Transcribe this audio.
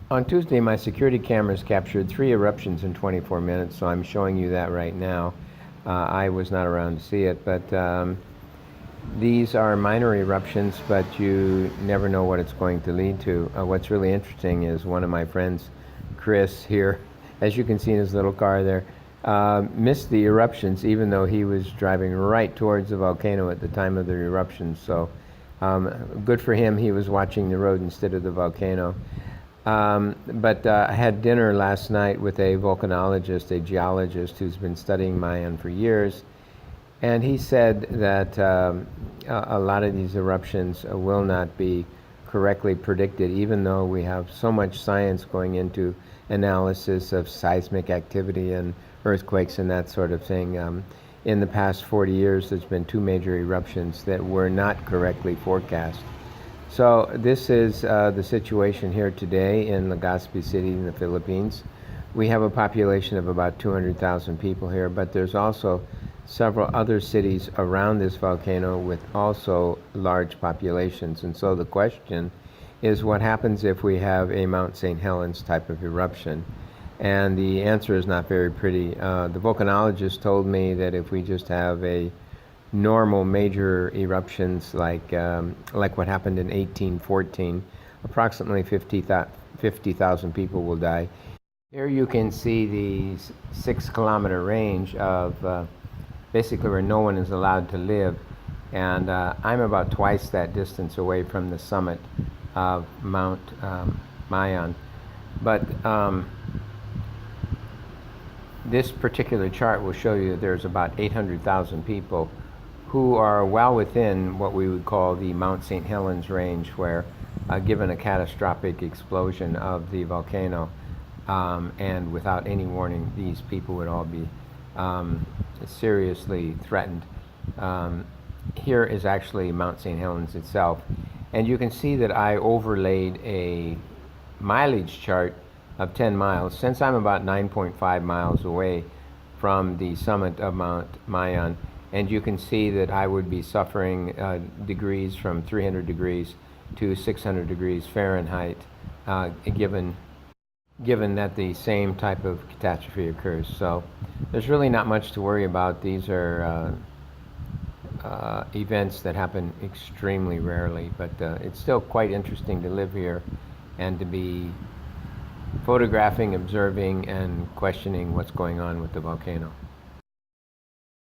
On Tuesday, my security cameras captured 3 eruptions in 24 minutes, so I'm showing you that right now. I was not around to see it, but these are minor eruptions, but you never know what it's going to lead to. What's really interesting is one of my friends, Chris, here, as you can see in his little car there, missed the eruptions even though he was driving right towards the volcano at the time of the eruptions. So good for him, he was watching the road instead of the volcano. But I had dinner last night with a volcanologist, a geologist who's been studying Mayon for years, and he said that a lot of these eruptions will not be correctly predicted, even though we have so much science going into analysis of seismic activity and earthquakes and that sort of thing. In the past 40 years, there's been 2 major eruptions that were not correctly forecast. So this is the situation here today in Legazpi City in the Philippines. We have a population of about 200,000 people here, but there's also several other cities around this volcano with also large populations. And so the question is, what happens if we have a Mount St. Helens type of eruption? And the answer is not very pretty. The volcanologist told me that if we just have a normal major eruptions like what happened in 1814, approximately 50,000 people will die. Here you can see the 6-kilometer range of basically where no one is allowed to live, and I'm about twice that distance away from the summit of Mount Mayon. But this particular chart will show you that there's about 800,000 people who are well within what we would call the Mount St. Helens range, where given a catastrophic explosion of the volcano and without any warning, these people would all be seriously threatened. Here is actually Mount St. Helens itself, and you can see that I overlaid a mileage chart of 10 miles. Since I'm about 9.5 miles away from the summit of Mount Mayon, and you can see that I would be suffering degrees from 300 degrees to 600 degrees Fahrenheit, given that the same type of catastrophe occurs. So there's really not much to worry about. These are events that happen extremely rarely, but it's still quite interesting to live here and to be photographing, observing, and questioning what's going on with the volcano.